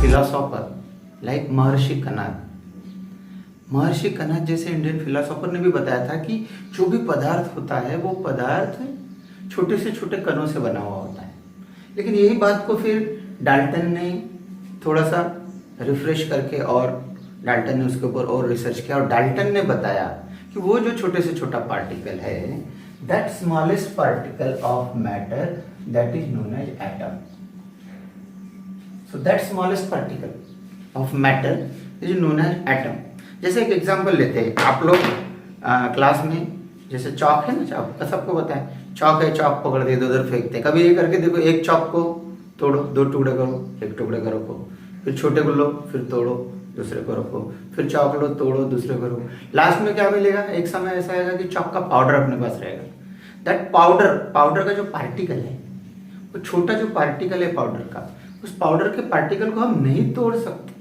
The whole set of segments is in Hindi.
फिलोसोफर लाइक महर्षि कनाद। महर्षि कनाद जैसे इंडियन फिलोसोफर ने भी बताया था कि जो भी पदार्थ होता है वो पदार्थ छोटे से छोटे कणों से बना हुआ होता है। लेकिन यही बात को फिर डाल्टन ने थोड़ा सा रिफ्रेश करके और डाल्टन ने उसके ऊपर और रिसर्च किया और डाल्टन ने बताया कि वो जो छोटे से छोटा पार्टिकल है, that smallest particle of matter that is known as atom. So that smallest particle of matter is known as atom. जैसे एक एग्जांपल लेते हैं, आप लोग क्लास में जैसे चौक है ना, चौक सबको पता है, चौक है, चौक पकड़ के इधर उधर फेंकते हैं। कभी ये करके देखो, एक चौक को तोड़ो, दो टुकड़े करो, एक टुकड़े को रखो, फिर छोटे को लो, फिर तोड़ो, दूसरे को रखो, फिर चौक लो, तोड़ो, दूसरे को रखो। लास्ट में क्या मिलेगा? एक समय ऐसा आएगा कि चौक का पाउडर अपने पास रहेगा। दैट पाउडर का जो पार्टिकल है, वो छोटा जो पार्टिकल है पाउडर का, उस पाउडर के पार्टिकल को हम नहीं तोड़ सकते।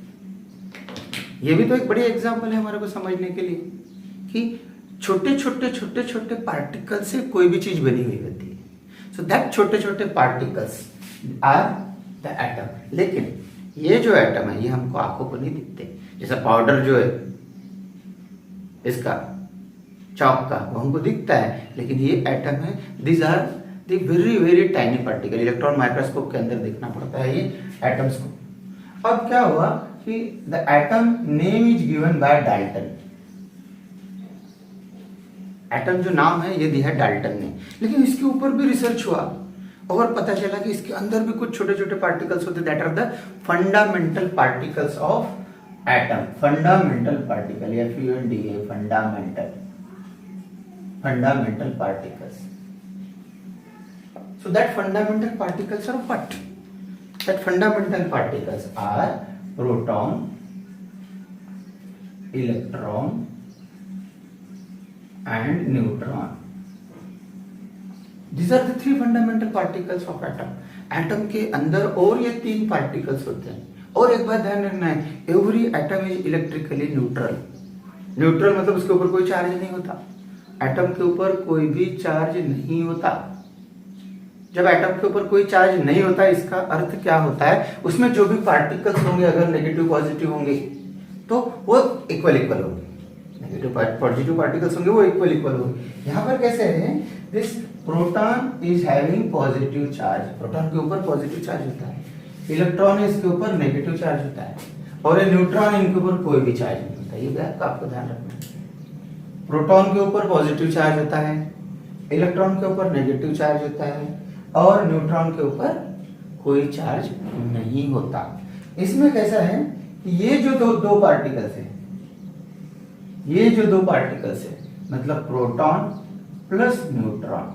ये भी तो एक बड़ी एग्जांपल है हमारे को समझने के लिए कि छोटे छोटे छोटे छोटे पार्टिकल से कोई भी चीज बनी हुई होती है। सो दैट छोटे छोटे पार्टिकल्स आर द एटम। लेकिन ये जो एटम है ये हमको आंखों को नहीं दिखते। जैसा पाउडर जो है इसका, चौक का, वो हमको दिखता है, लेकिन ये एटम है। These are the very very tiny particle. Electron microscope के अंदर देखना पड़ता है ये एटम्स को। अब क्या हुआ कि the atom name is given by Dalton. Atom जो नाम है ये दिया है डाल्टन ने, लेकिन इसके ऊपर भी रिसर्च हुआ और पता चला कि इसके अंदर भी कुछ छोटे छोटे पार्टिकल्स होते, that are the fundamental particles of atom. Fundamental particle, FUNDA, fundamental particles. So that fundamental particles are what? That fundamental particles are proton, electron and neutron. These are the three fundamental particles of atom. Atom के अंदर और ये तीन particles होते हैं। और एक बात ध्यान रखना है, every atom is electrically neutral. Neutral मतलब उसके ऊपर कोई चार्ज नहीं होता। एटम के ऊपर कोई भी चार्ज नहीं होता। जब एटम के ऊपर कोई चार्ज नहीं होता, इसका अर्थ क्या होता है, उसमें जो भी पार्टिकल्स होंगे अगर नेगेटिव पॉजिटिव होंगे तो वो इक्वल होंगे। नेगेटिव पॉजिटिव पार्टिकल्स होंगे वो इक्वल होंगे। यहाँ पर कैसे है, this proton is having positive charge. Proton के ऊपर पॉजिटिव चार्ज होता है, इलेक्ट्रॉन इसके ऊपर नेगेटिव चार्ज होता है, और न्यूट्रॉन इनके ऊपर कोई भी चार्ज नहीं होता। ये बात आपको ध्यान रखना है। प्रोटॉन के ऊपर पॉजिटिव चार्ज होता है, इलेक्ट्रॉन के ऊपर नेगेटिव चार्ज होता है, और न्यूट्रॉन के ऊपर कोई चार्ज नहीं होता। इसमें कैसा है कि ये जो दो पार्टिकल्स है, ये जो दो पार्टिकल्स है मतलब proton plus neutron,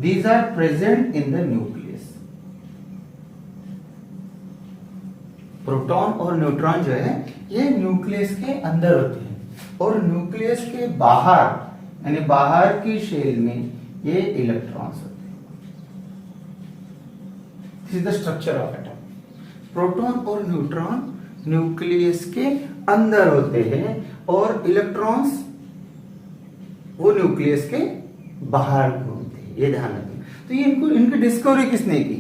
these are present in the nucleus. Proton और न्यूट्रॉन जो है ये न्यूक्लियस के अंदर होते हैं, और न्यूक्लियस के बाहर यानी बाहर की शेल में ये इलेक्ट्रॉन्स होते हैं। This is the structure of atom. Proton और न्यूट्रॉन न्यूक्लियस के अंदर होते हैं और इलेक्ट्रॉन्स वो न्यूक्लियस के बाहर घूमते हैं। ये ध्यान रखना। तो ये इनकी डिस्कवरी किसने की?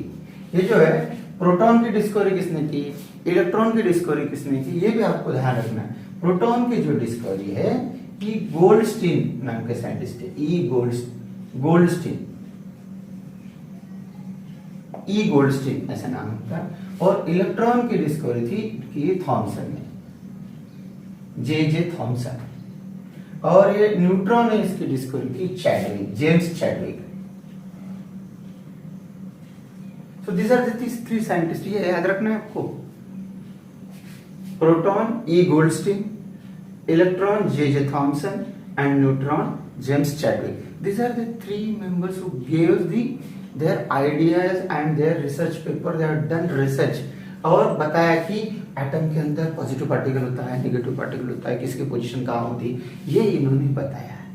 ये जो है प्रोटॉन की डिस्कवरी किसने की, इलेक्ट्रॉन की डिस्कवरी किसने की, ये भी आपको ध्यान रखना है। प्रोटॉन की जो डिस्कवरी है कि गोल्डस्टीन नाम के साइंटिस्ट है, ई गोल्डस्टीन ऐसा नाम था। और इलेक्ट्रॉन की डिस्कवरी थी कि थॉमसन ने, जे थॉमसन। और ये न्यूट्रॉन ने इसकी डिस्कवरी की Chadwick, James Chadwick. So this are the three scientist. ये याद रखना है आपको। Proton E Goldstein, electron J Thomson, and neutron James Chadwick. These are the three members who gave their ideas and their research paper. They have done research और बताया कि एटम के अंदर पॉजिटिव पार्टिकल होता है, नेगेटिव पार्टिकल होता है, किसकी पोजीशन कहाँ होती है, ये इन्होंने बताया है।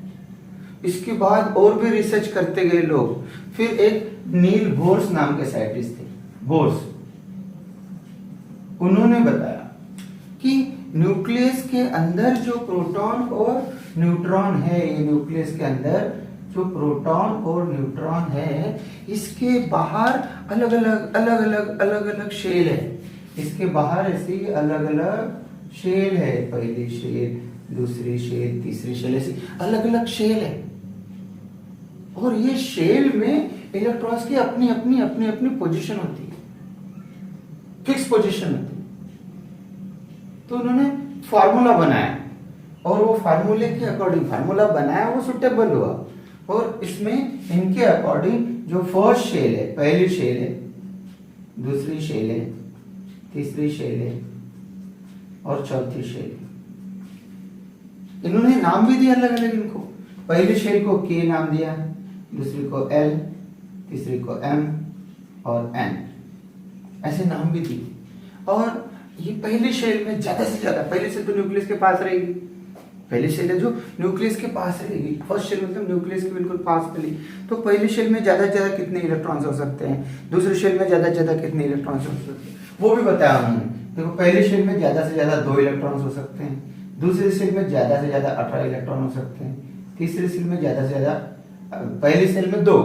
इसके बाद और भी रिसर्च करते गए लोग। फिर एक नील बोर्स नाम के साइंटिस्ट थे, बोर्स, उन्होंने बताया कि न्यूक्लियस के अंदर जो प्रोटॉन और न्यूट्रॉन है, ये न्यूक्लियस के अंदर जो प्रोटॉन और न्यूट्रॉन है, इसके बाहर अलग अलग शेल है। इसके बाहर ऐसी अलग अलग शेल है, पहली शेल, दूसरी शेल, तीसरी शेल, ऐसी अलग अलग शेल है। और ये शेल में इलेक्ट्रॉन्स की अपनी अपनी अपनी अपनी पोजीशन होती है, फिक्स पोजीशन होती है। तो उन्होंने फार्मूला बनाया और वो फार्मूले के अकॉर्डिंग फार्मूला बनाया, वो सुटेबल हुआ। और इसमें इनके अकॉर्डिंग जो फर्स्ट शेल है, पहली शेल है, दूसरी शेल है, तीसरी शेल है और चौथी शेल है, इन्होंने नाम भी दिया अलग अलग इनको। पहली शेल को के नाम दिया, दूसरी को एल, तीसरी को एम और एन, ऐसे नाम भी दिए। और ये पहली शेल में ज्यादा से ज्यादा, पहली शेल तो न्यूक्लियस के पास रहेगी, पहली शेल है जो न्यूक्लियस के पास रहेगी, फर्स्ट शेल मतलब न्यूक्लियस के बिल्कुल पास मिली। तो पहली शेल में ज्यादा से ज्यादा कितने इलेक्ट्रॉन्स हो सकते हैं, दूसरी शेल में ज्यादा से ज्यादा कितने इलेक्ट्रॉन्स हो सकते हैं, वो भी बताया उन्होंने। देखो पहली शेल में ज्यादा से ज्यादा 2 इलेक्ट्रॉन्स हो सकते हैं, दूसरी शेल में ज्यादा से ज्यादा 18 इलेक्ट्रॉन हो सकते हैं, तीसरी शेल में ज्यादा से ज्यादा, पहली शेल में 2,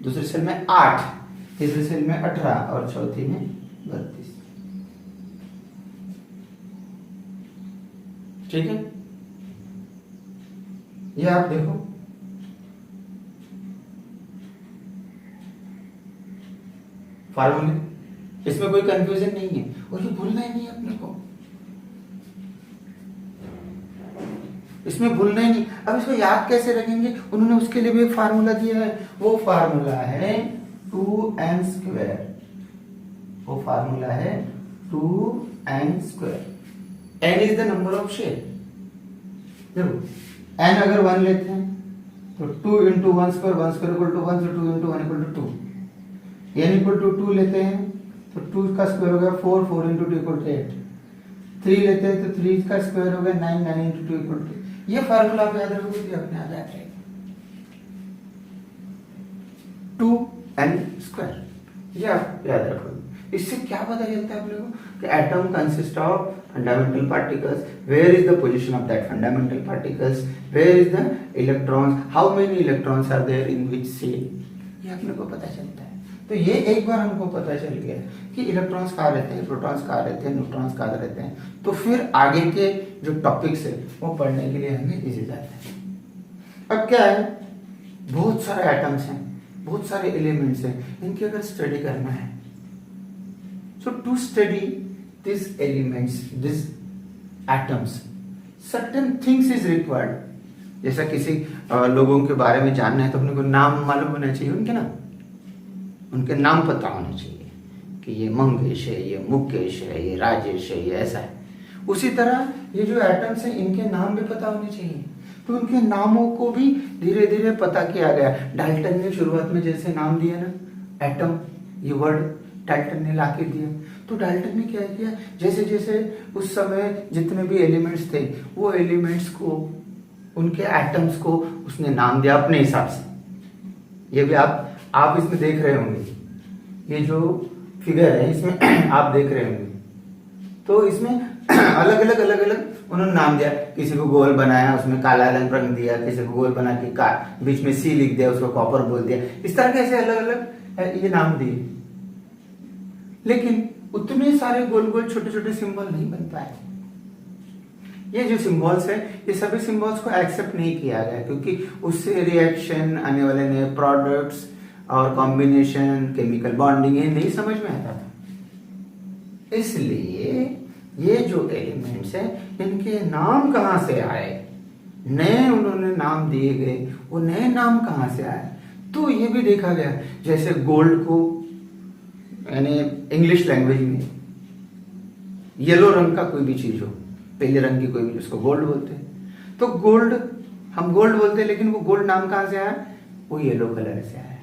दूसरी शेल में 8, तीसरी शेल में 18 और चौथी में 32। ठीक है, ये आप देखो फार्मूले, इसमें कोई कंफ्यूजन नहीं है और ये भूलना ही नहीं है अपने को, इसमें भूलना ही नहीं। अब इसको याद कैसे रखेंगे, उन्होंने उसके लिए भी एक फार्मूला दिया है, वो फार्मूला है 2n²। वो फार्मूला है 2n²। n is the number of shell. देखो n अगर 1 लेते हैं तो 2 इंटू 1² 1² इक्वल टू 1, तो 2 into 1 equal to 2। n equal to 2 लेते हैं तो 2 का स्क्वायर हो गया 4, 4 इंटू 2 इक्वल टू 8। 3 लेते हैं तो 3 का स्क्वायर हो गया 9, 9 इंटू 2 इक्वल टू। ये फार्मूला आप याद रखोगे तो अपने आप याद रहेगा, 2n², ये आप याद रखोगे। इससे क्या पता चलता है आप लोगों को कि atom consist of fundamental particles, where is the position of that fundamental particles, where is the electrons, how many electrons are there in which shell, ये अपने को पता चलता है। तो ये एक बार हमको पता चल गया कि इलेक्ट्रॉन्स कहाँ रहते हैं, प्रोटॉन्स कहाँ रहते हैं, न्यूट्रॉन्स कहाँ रहते हैं, तो फिर आगे के जो टॉपिक्स है वो पढ़ने के लिए हमें इजी जाता है। अब क्या है, बहुत सारे एटम्स हैं, बहुत सारे एलिमेंट्स हैं, इनकी अगर स्टडी करना है, so to study these elements, these atoms, certain things is required। जैसा किसी लोगों के बारे में जानना है तो अपने को नाम मालूम होना चाहिए उनके ना, उनके नाम पता होने चाहिए कि ये मंगेश है, ये मुकेश है, ये राजेश है, ये ऐसा है। उसी तरह ये जो एटम्स हैं इनके नाम भी पता होने चाहिए, तो उनके नामों को भी धीरे धीरे पता किया गया। डाल्टन ने शुरुआत में जैसे नाम दिया ना एटम, ये वर्ड डाल्टन ने लाके दिया, तो डाल्टन ने क्या किया, जैसे जैसे उस समय जितने भी एलिमेंट्स थे वो एलिमेंट्स को, उनके एटम्स को उसने नाम दिया अपने हिसाब से। ये भी आप इसमें देख रहे होंगे, ये जो फिगर है इसमें आप देख रहे होंगे, तो इसमें अलग अलग उन्होंने नाम दिया। किसी को गोल बनाया, उसमें काला रंग दिया, किसी को गोल बना के बीच में सी लिख दिया, उसको कॉपर बोल दिया। इस तरह के ऐसे अलग अलग ये नाम दिए, लेकिन उतने सारे गोल गोल छोटे छोटे सिंबल नहीं बन पाए। ये जो सिंबल्स है ये सभी सिंबल्स को एक्सेप्ट नहीं किया गया, क्योंकि उससे रिएक्शन आने वाले नए प्रोडक्ट्स और कॉम्बिनेशन, केमिकल बॉन्डिंग, ये नहीं समझ में आता था। इसलिए ये जो एलिमेंट्स हैं इनके नाम कहाँ से आए, नए उन्होंने नाम दिए गए, वो नए नाम कहाँ से आए, तो ये भी देखा गया। जैसे गोल्ड को यानी इंग्लिश लैंग्वेज में येलो रंग का कोई भी चीज हो, पीले रंग की कोई भी, उसको गोल्ड बोलते हैं। तो गोल्ड हम गोल्ड बोलते हैं, लेकिन वो गोल्ड नाम कहाँ से आया, वो येलो कलर से आया।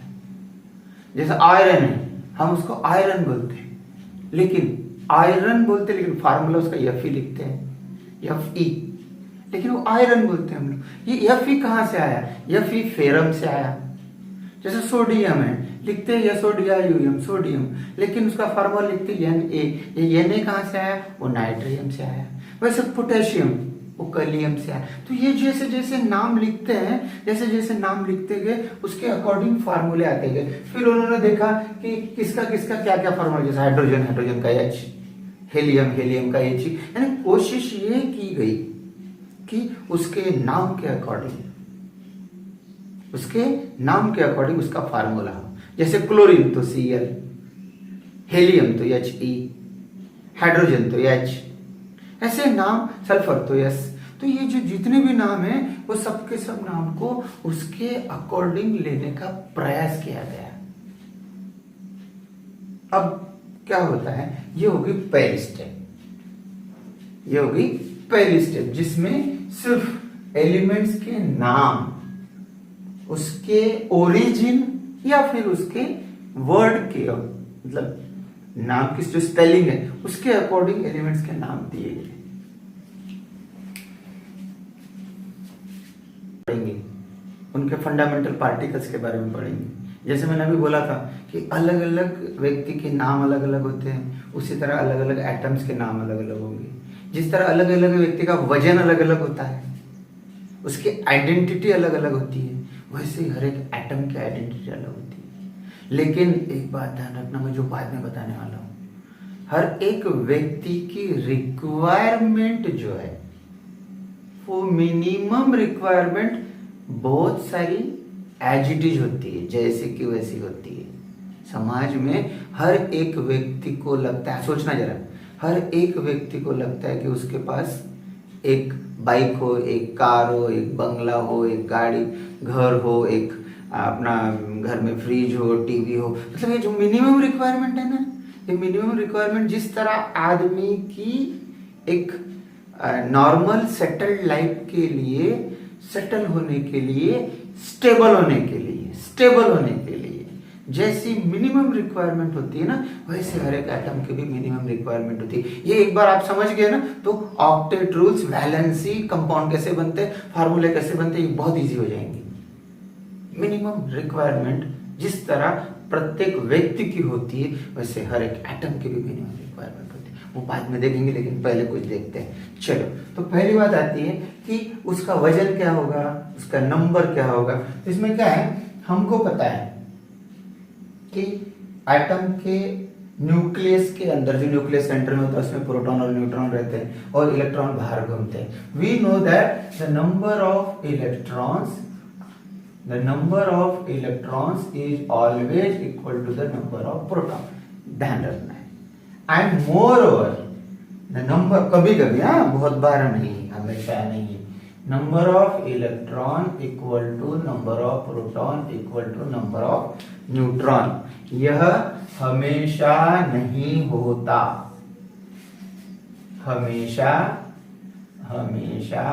जैसे आयरन है, हम उसको आयरन बोलते हैं, लेकिन आयरन बोलते हैं, लेकिन फार्मूला उसका Fe लिखते हैं, Fe, लेकिन वो आयरन बोलते हैं हम लोग। ये Fe कहाँ से आया, Fe फेरम से आया। जैसे सोडियम है, लिखते हैं यसोडियाम, सोडियम, लेकिन उसका फार्मूला लिखते हैं Na। ये Na कहाँ से आया, वो नाइट्रियम से आया। वैसे पोटेशियम वो कलियम से आया। तो ये जैसे जैसे नाम लिखते हैं, जैसे जैसे नाम लिखते गए उसके अकॉर्डिंग फार्मूले आते गए। फिर उन्होंने देखा कि किसका किसका क्या क्या फार्मूला, जैसे हाइड्रोजन का H, हेलियम, हेलियम का ये चीज, यानी कोशिश ये की गई कि उसके नाम के अकॉर्डिंग, उसके नाम के अकॉर्डिंग उसका फार्मूला हो। जैसे क्लोरीन तो Cl, हेलियम तो He, हाइड्रोजन तो H, ऐसे नाम, सल्फर तो S। तो ये जो जितने भी नाम हैं वो सबके सब नाम को उसके अकॉर्डिंग लेने का प्रयास किया गया। अब क्या होता है, ये होगी पहली स्टेप, ये होगी पहली स्टेप जिसमें सिर्फ एलिमेंट्स के नाम, उसके ओरिजिन या फिर उसके वर्ड के, मतलब नाम की जो स्पेलिंग है उसके अकॉर्डिंग एलिमेंट्स के नाम दिए गए। पढ़ेंगे उनके फंडामेंटल पार्टिकल्स के बारे में पढ़ेंगे। जैसे मैंने अभी बोला था कि अलग अलग व्यक्ति के नाम अलग अलग होते हैं, उसी तरह अलग अलग एटम्स के नाम अलग अलग होंगे। जिस तरह अलग अलग व्यक्ति का वजन अलग अलग होता है, उसकी आइडेंटिटी अलग अलग होती है, वैसे ही हर एक एटम की आइडेंटिटी अलग होती है। लेकिन एक बात ध्यान रखना, मैं जो बाद में बताने वाला हूं, हर एक व्यक्ति की रिक्वायरमेंट जो है वो मिनिमम रिक्वायरमेंट बहुत सारी एज इट इज होती है, जैसे कि वैसी होती है। समाज में हर एक व्यक्ति को लगता है, सोचना जरा, हर एक व्यक्ति को लगता है कि उसके पास एक बाइक हो, एक कार हो, एक बंगला हो, एक गाड़ी, घर हो, एक अपना घर में फ्रिज हो, टीवी हो। मतलब ये जो मिनिमम रिक्वायरमेंट है ना, ये मिनिमम रिक्वायरमेंट जिस तरह आदमी की एक नॉर्मल सेटल्ड लाइफ के लिए, सेटल होने के लिए, स्टेबल होने के लिए, स्टेबल होने के लिए जैसी मिनिमम रिक्वायरमेंट होती है ना, वैसे हर एक एटम की भी मिनिमम रिक्वायरमेंट होती है। ये एक बार आप समझ गए ना, तो ऑक्टेट रूल्स, वैलेंसी, कंपाउंड कैसे बनते हैं, फार्मूले कैसे बनते हैं, ये बहुत इजी हो जाएंगे। मिनिमम रिक्वायरमेंट जिस तरह प्रत्येक व्यक्ति की होती है, वैसे हर एक एटम की भी मिनिमम रिक्वायरमेंट होती है। वो बाद में देखेंगे, लेकिन पहले कुछ देखते हैं। चलो, तो पहली बात आती है कि उसका वजन क्या होगा, उसका नंबर क्या होगा। तो इसमें क्या है, हमको पता है कि एटम के न्यूक्लियस के अंदर, जो न्यूक्लियस सेंटर में होता है, उसमें प्रोटॉन और न्यूट्रॉन रहते हैं और इलेक्ट्रॉन बाहर घूमते हैं। We know that the number of electrons, the number of electrons is always equal to the number of proton, ध्यान रखना है। and moreover the number, कभी कभी, हाँ, बहुत बार नहीं, हमेशा नहीं, number of electron equal to number of proton equal to number of neutron, यह हमेशा नहीं होता, हमेशा हमेशा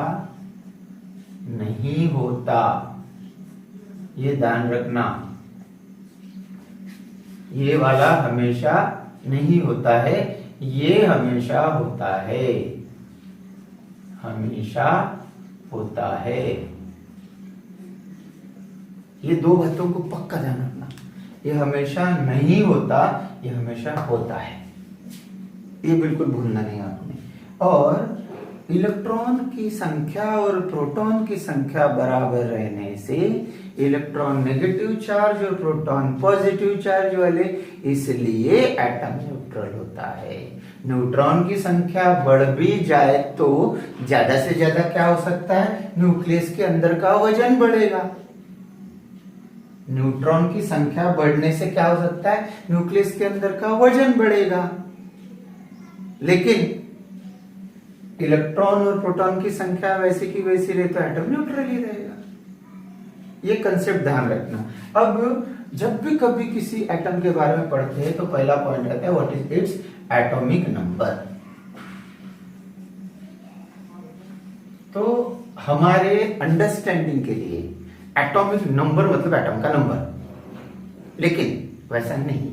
नहीं होता, ये ध्यान रखना। ये वाला हमेशा नहीं होता है, ये हमेशा होता है, हमेशा होता है। ये दो बातों को पक्का ध्यान रखना, ये हमेशा नहीं होता, ये हमेशा होता है, ये बिल्कुल भूलना नहीं आपने। और इलेक्ट्रॉन की संख्या और प्रोटॉन की संख्या बराबर रहने से इलेक्ट्रॉन नेगेटिव चार्ज और प्रोटॉन पॉजिटिव चार्ज वाले, इसलिए एटम न्यूट्रल होता है। न्यूट्रॉन की संख्या बढ़ भी जाए तो ज्यादा से ज्यादा क्या हो सकता है, न्यूक्लियस के अंदर का वजन बढ़ेगा। न्यूट्रॉन की संख्या बढ़ने से क्या हो सकता है, न्यूक्लियस के अंदर का वजन बढ़ेगा। लेकिन इलेक्ट्रॉन और प्रोटॉन की संख्या वैसी की वैसी रहे तो एटम न्यूट्रल ही रहेगा। ये कंसेप्ट ध्यान रखना। अब जब भी कभी किसी एटम के बारे में पढ़ते हैं तो पहला पॉइंट रहता है what is its atomic number. तो हमारे अंडरस्टैंडिंग के लिए एटॉमिक नंबर मतलब एटम का नंबर, लेकिन वैसा नहीं।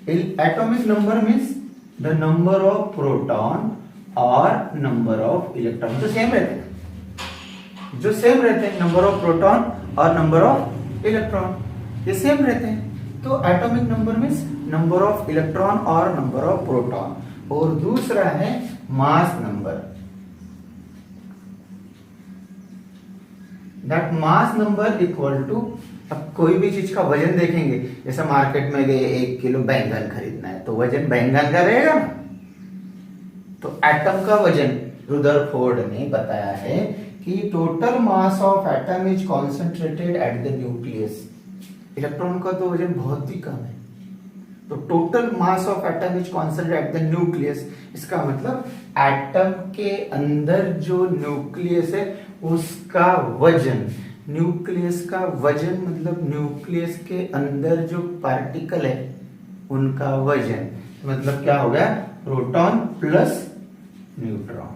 Atomic number means the number of proton और नंबर ऑफ इलेक्ट्रॉन तो सेम रहते हैं, जो सेम रहते हैं, नंबर ऑफ प्रोटॉन और नंबर ऑफ इलेक्ट्रॉन ये सेम रहते हैं। तो atomic number means number of electron और नंबर ऑफ प्रोटॉन। और दूसरा है mass number. That mass number equal to, अब कोई भी चीज का वजन देखेंगे, जैसे मार्केट में गए 1 किलो बैंगन खरीदना है तो वजन बैंगन का रहेगा ना, तो एटम का वजन रुदरफोर्ड ने बताया है कि total mass of atom is concentrated at the nucleus. Electron का तो वजन बहुत ही कम है, तो total mass of atom is concentrated at the nucleus, इसका मतलब एटम के अंदर जो न्यूक्लियस है उसका वजन, न्यूक्लियस का वजन मतलब न्यूक्लियस के अंदर जो पार्टिकल है उनका वजन, मतलब क्या हो गया, प्रोटॉन प्लस न्यूट्रॉन।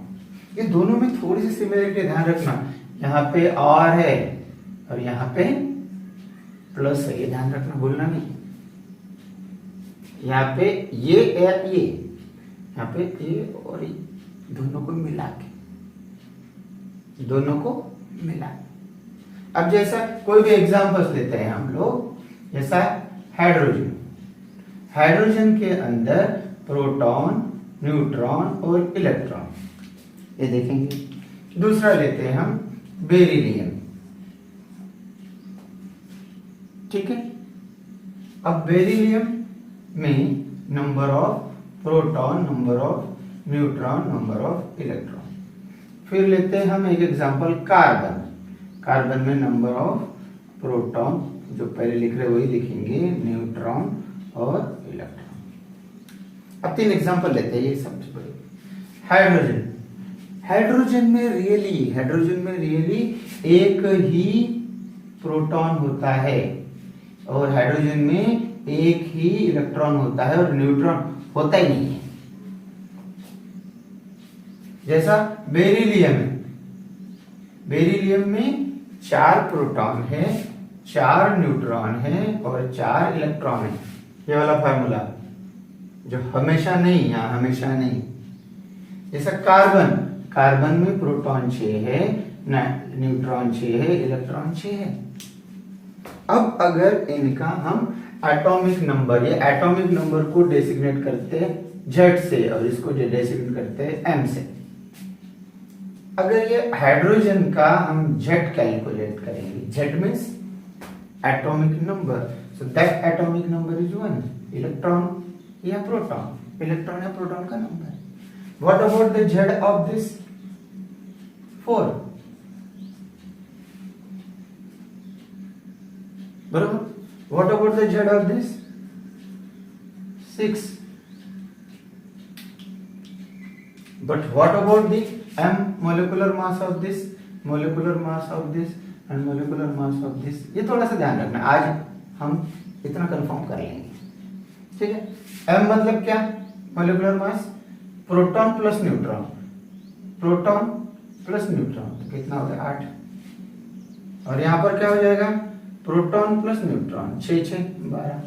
ये दोनों में थोड़ी सी सिमिलरिटी ध्यान रखना, यहाँ पे और है और यहाँ पे प्लस है, ये ध्यान रखना, भूलना नहीं। यहाँ पे ये यहाँ पे ये और ये दोनों को मिला के, दोनों को मिला। अब जैसा कोई भी एग्जांपल्स लेते हैं हम लोग, जैसा हाइड्रोजन, हाइड्रोजन के अंदर प्रोटॉन, न्यूट्रॉन और इलेक्ट्रॉन, ये देखेंगे। दूसरा लेते हैं हम बेरिलियम, ठीक है। अब बेरिलियम में number of proton, number of neutron, number of electron. फिर लेते हैं हम एक एग्जांपल कार्बन, कार्बन में नंबर ऑफ प्रोटॉन, जो पहले लिख रहे वही लिखेंगे, न्यूट्रॉन और इलेक्ट्रॉन। अब 3 एग्जांपल लेते हैं, ये सबसे बड़े। हाइड्रोजन, हाइड्रोजन में रियली एक ही प्रोटॉन होता है और हाइड्रोजन में एक ही इलेक्ट्रॉन होता है और न्यूट्रॉन होता ही नहीं है। जैसा बेरिलियम है, बेरिलियम में 4 प्रोटॉन है, 4 न्यूट्रॉन है और 4 इलेक्ट्रॉन है। ये वाला फार्मूला जो हमेशा नहीं, यहाँ हमेशा नहीं। जैसा कार्बन, कार्बन में प्रोटॉन 6 है, न्यूट्रॉन 6 है, इलेक्ट्रॉन 6 है। अब अगर इनका हम एटॉमिक नंबर, ये एटॉमिक नंबर को डेसिग्नेट करते हैं Z से और इसको डेसिग्नेट करते हैं M से। अगर ये हाइड्रोजन का हम Z कैलकुलेट करेंगे, Z means atomic number, so that atomic number is 1। Electron या प्रोटॉन, इलेक्ट्रॉन या प्रोटॉन का number. What about the Z of this 4, बराबर। What about the Z of this 6, but what about the M molecular mass of this, molecular mass of this and molecular mass of this? ये थोड़ा सा ध्यान रखना, आज हम इतना कंफर्म कर लेंगे, ठीक है। M मतलब क्या, molecular mass, proton plus neutron, proton plus neutron, तो कितना हो गया 8। और यहां पर क्या हो जाएगा, प्रोटॉन प्लस न्यूट्रॉन 6 6 12।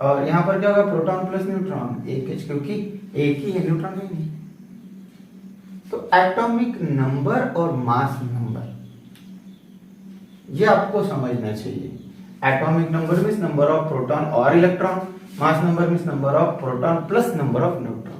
और यहां पर क्या होगा, प्रोटॉन प्लस न्यूट्रॉन 1 क्योंकि एक ही है, न्यूट्रॉन ही नहीं। तो एटॉमिक नंबर और मास नंबर ये आपको समझना चाहिए। Atomic number means number of proton और electron, mass number means number of proton plus number of neutron.